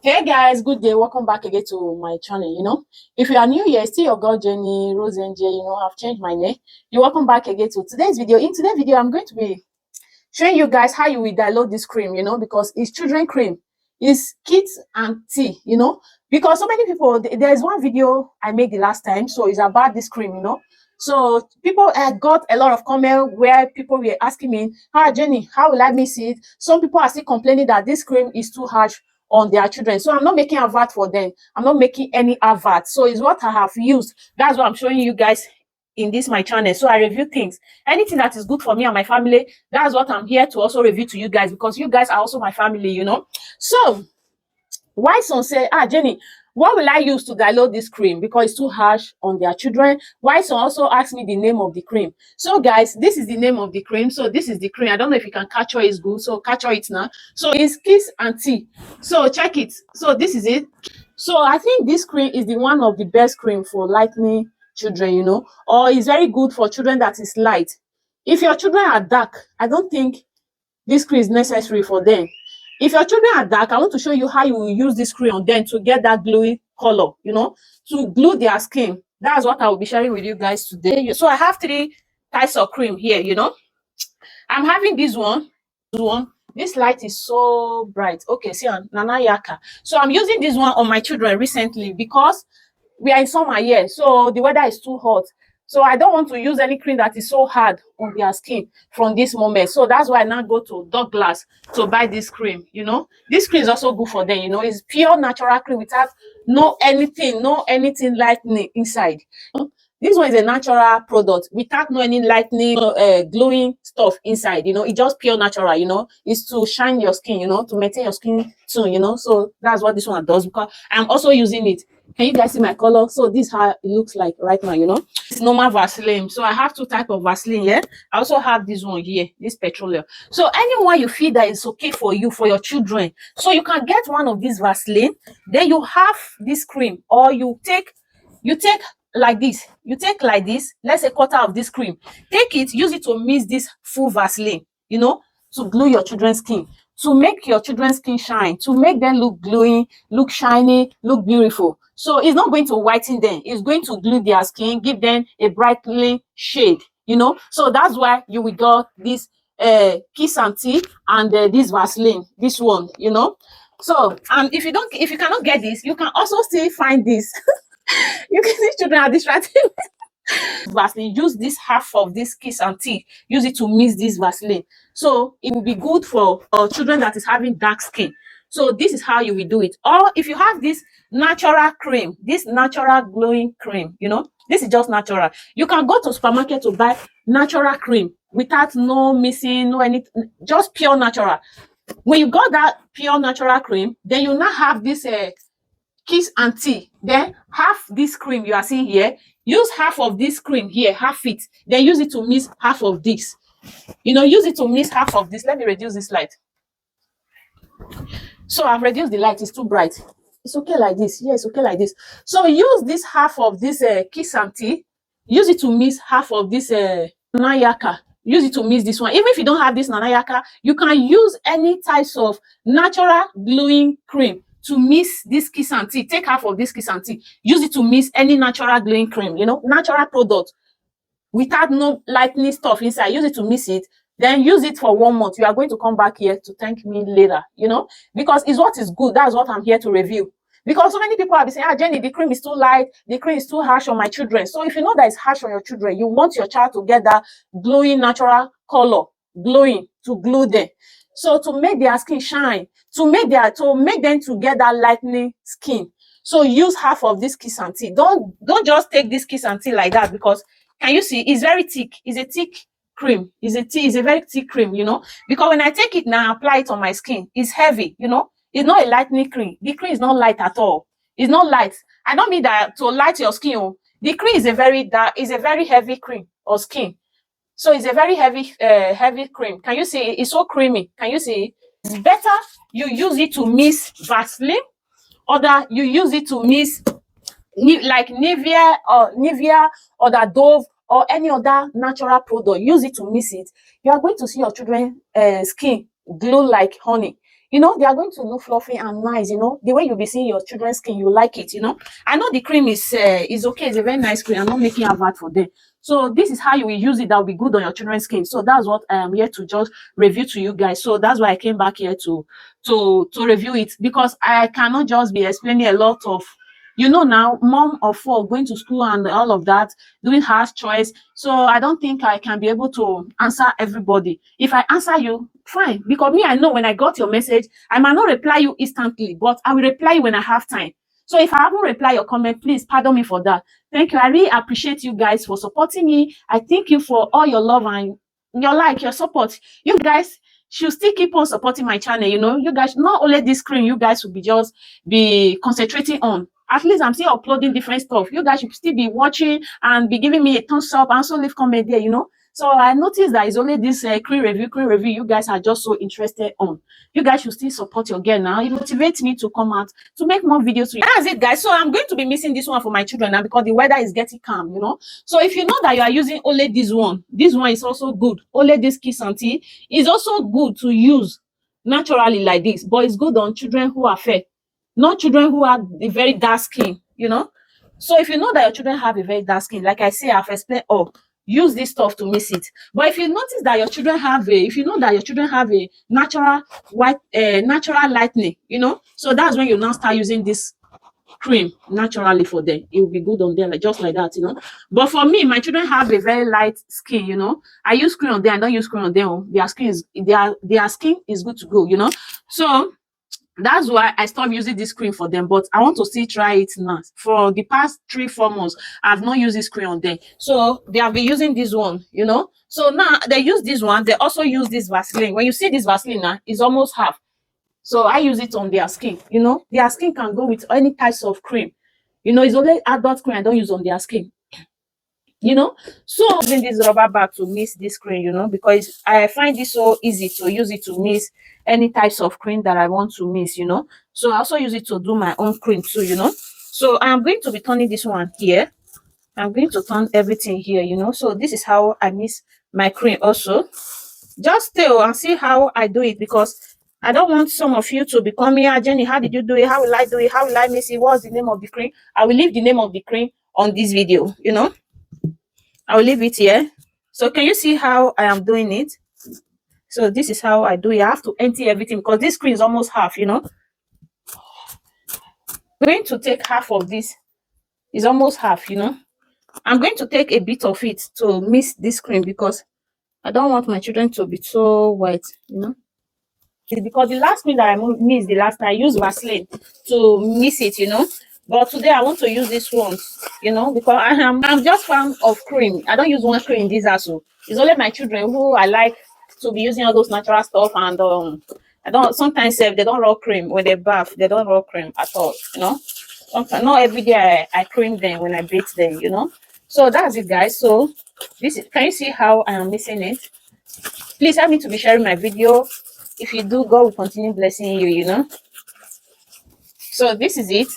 Hey guys, good day. Welcome back again to my channel. If you are new here, still your girl Jenny Rose NJ. I've changed my name. You're welcome back again to today's video. In today's video, I'm going to be showing you guys how you will download this cream, because it's children cream, it's kids and tea, because so many people, there's one video I made the last time, so it's about this cream, so people got a lot of comment where people were asking me, hi Jenny, how will I miss it? Some people are still complaining that this cream is too harsh on their children, so I'm not making advert for them. I'm not making any advert, so it's what I have used. That's what I'm showing you guys in this my channel. So I review things, anything that is good for me and my family. That's what I'm here to also review to you guys, because you guys are also my family. So why some say, Jenny, what will I use to download this cream because it's too harsh on their children? Why some also ask me the name of the cream? So guys, this is the name of the cream. So this is the cream. I don't know if you can capture it. It's good, so capture it now. So it's kiss and tea, so check it. So this is it. So I think this cream is the one of the best cream for lightening children, or it's very good for children that is light. If your children are dark, I don't think this cream is necessary for them. If your children are dark, I want to show you how you will use this cream on them to get that glowy color, to glue their skin. That's what I will be sharing with you guys today. So I have 3 types of cream here. I'm having this one. This light is so bright. Okay, see, Nana Yaka. So I'm using this one on my children recently because we are in summer here, so the weather is too hot. So I don't want to use any cream that is so hard on their skin from this moment. So that's why I now go to Douglas to buy this cream. This cream is also good for them. It's pure natural cream without no anything lightening inside. This one is a natural product without no any lightening, glowing stuff inside. It's just pure natural. It's to shine your skin, to maintain your skin tone. So that's what this one does, because I'm also using it. Can you guys see my color? So this is how it looks like right now. It's normal Vaseline. So I have 2 types of Vaseline here. I also have this one here, this petroleum. So anyone you feel that is okay for you, for your children, so you can get one of these Vaseline. Then you have this cream, or you take like this. You take like this, let's say quarter of this cream. Take it, use it to mix this full Vaseline, to glue your children's skin, to make your children's skin shine, to make them look glowing, look shiny, look beautiful. So it's not going to whiten them, it's going to glue their skin, give them a brightening shade, So that's why you will get this kiss and tea and this Vaseline, this one, So if you cannot get this, you can also still find this. You can see children are distracted. Vaseline, use this half of this kiss and tea, use it to mix this Vaseline, so it will be good for children that is having dark skin. So this is how you will do it. Or if you have this natural cream, this natural glowing cream, this is just natural. You can go to supermarket to buy natural cream without no missing, no anything, just pure natural. When you got that pure natural cream, then you now have this kiss and tea. Then half this cream you are seeing here, use half of this cream here, half it, then use it to mix half of this. Use it to mix half of this. Let me reduce this light. So I've reduced the light, it's too bright. It's okay like this. Yeah, it's okay like this. So use this half of this kiss and tea, use it to mix half of this Nanayaka. Use it to mix this one. Even if you don't have this Nanayaka, you can use any types of natural glowing cream to mix this kiss and tea. Take half of this kiss and tea, use it to mix any natural glowing cream, natural product without no lightening stuff inside. Use it to mix it, then use it for 1 month. You are going to come back here to thank me later, because it's what is good. That's what I'm here to review. Because so many people have been saying, Jenny, the cream is too light, the cream is too harsh on my children. So if you know that it's harsh on your children, you want your child to get that glowing natural color, glowing, to glue them. So to make their skin shine, to make them to get that lightening skin. So use half of this kiss and tea. Don't just take this kiss and tea like that, because can you see it's very thick. It's a thick cream. It's a very thick cream, because when I take it now, apply it on my skin, it's heavy, it's not a lightening cream. The cream is not light at all. It's not light. I don't mean that to light your skin. The cream is a very heavy cream or skin. So it's a very heavy cream. Can you see it? It's so creamy. Can you see it? It's better you use it to mix Vaseline, or that you use it to mix like Nivea or the Dove or any other natural product. Use it to mix it. You are going to see your children's skin glow like honey. You know, they are going to look fluffy and nice. You know, the way you'll be seeing your children's skin, you like it. You know, I know the cream is okay. It's a very nice cream. I'm not making a VAT for them. So this is how you will use it. That will be good on your children's skin. So that's what I am here to just review to you guys. So that's why I came back here to review it, because I cannot just be explaining a lot of, you know, now mom of four going to school and all of that, doing harsh choice. So I don't think I can be able to answer everybody. If I answer you, fine, because me, I know when I got your message, I might not reply you instantly, but I will reply you when I have time. So if I haven't replied your comment, please pardon me for that. Thank you. I really appreciate you guys for supporting me. I thank you for all your love and your like, your support. You guys should still keep on supporting my channel. You know, you guys, not only this screen, you guys will be just be concentrating on. At least I'm still uploading different stuff. You guys should still be watching and be giving me a thumbs up and also leave comment there, you know. So I noticed that it's only this cream review you guys are just so interested on. You guys should still support your girl now. It motivates me to come out to make more videos for you. That's it, guys. So I'm going to be missing this one for my children now because the weather is getting calm, you know. So if you know that you are using only this one is also good. Only this kiss and tea is also good to use naturally like this, but it's good on children who are fair, not children who have a very dark skin, you know. So if you know that your children have a very dark skin, like I say, I've explained, oh, use this stuff to miss it. But if you notice that your children have if you know that your children have a natural natural lightening, you know, so that's when you now start using this cream naturally for them. It will be good on them, like just like that, you know. But for me, my children have a very light skin, you know. I use cream on them, I don't use cream on them. Their skin is their skin is good to go, you know. So that's why I stopped using this cream for them, but I want to still try it now. For the past 3-4 months, I've not used this cream on them, so they have been using this one, you know. So now they use this one, they also use this Vaseline. When you see this Vaseline now, it's almost half, so I use it on their skin, you know. Their skin can go with any types of cream, you know. It's only adult cream I don't use on their skin, you know. So I'm using this rubber bag to mix this cream, you know, because I find it so easy to use it to mix any types of cream that I want to mix, you know. So I also use it to do my own cream too, you know. So I'm going to be turning this one here. I'm going to turn everything here, you know. So this is how I mix my cream also. Just stay and see how I do it, because I don't want some of you to be coming, ah, Jenny, how did you do it? How will I do it? How will I mix it? What's the name of the cream? I will leave the name of the cream on this video, you know. I will leave it here. So can you see how I am doing it? So this is how I do it. I have to empty everything because this cream is almost half, you know. I'm going to take half of this. It's almost half, you know. I'm going to take a bit of it to mix this cream because I don't want my children to be so white, you know. Because the last cream that I mixed the last time, I used Vaseline to mix it, you know. But today I want to use this one, you know, because I'm just fan of cream. I don't use one cream in this also. It's only my children who I like to be using all those natural stuff, and I don't sometimes they don't raw cream when they bath, they don't raw cream at all, you know. Sometimes not every day I cream them when I bathe them, you know. So that's it, guys. So this is, can you see how I am mixing it? Please help me to be sharing my video. If you do, God will continue blessing you, you know. So this is it.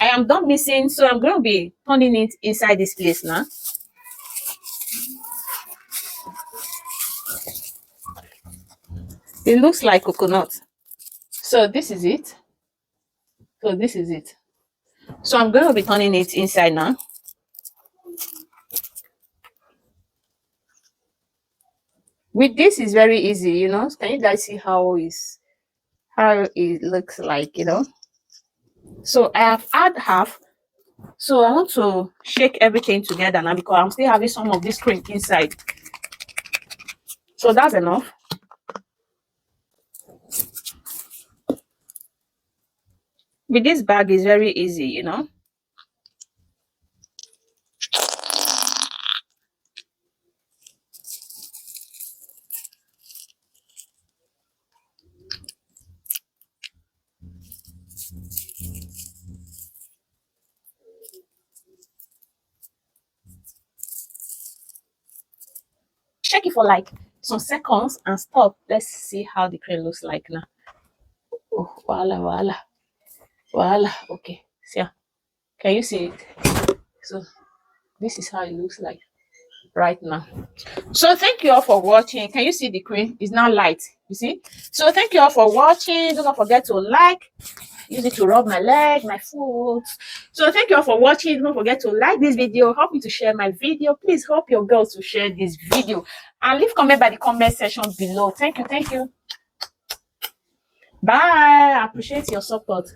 I am done mixing, so I'm going to be turning it inside this place now. It looks like coconut. So this is it. So this is it. So I'm going to be turning it inside now. With this is very easy, you know. Can you guys see how it looks like, you know? So I have add half. So I want to shake everything together now because I'm still having some of this cream inside. So that's enough. With this bag is very easy, you know. Shake it for like some seconds and stop. Let's see how the cream looks like now. Oh, voila, voila, voila. Okay, so yeah. Can you see it? So this is how it looks like. right now. So thank you all for watching. Can you see the cream? It's now light. You see? So thank you all for watching. Do not forget to like. Use it to rub my leg, my foot. So thank you all for watching. Don't forget to like this video. Help me to share my video. Please help your girls to share this video. And leave comment by the comment section below. Thank you. Thank you. Bye. I appreciate your support.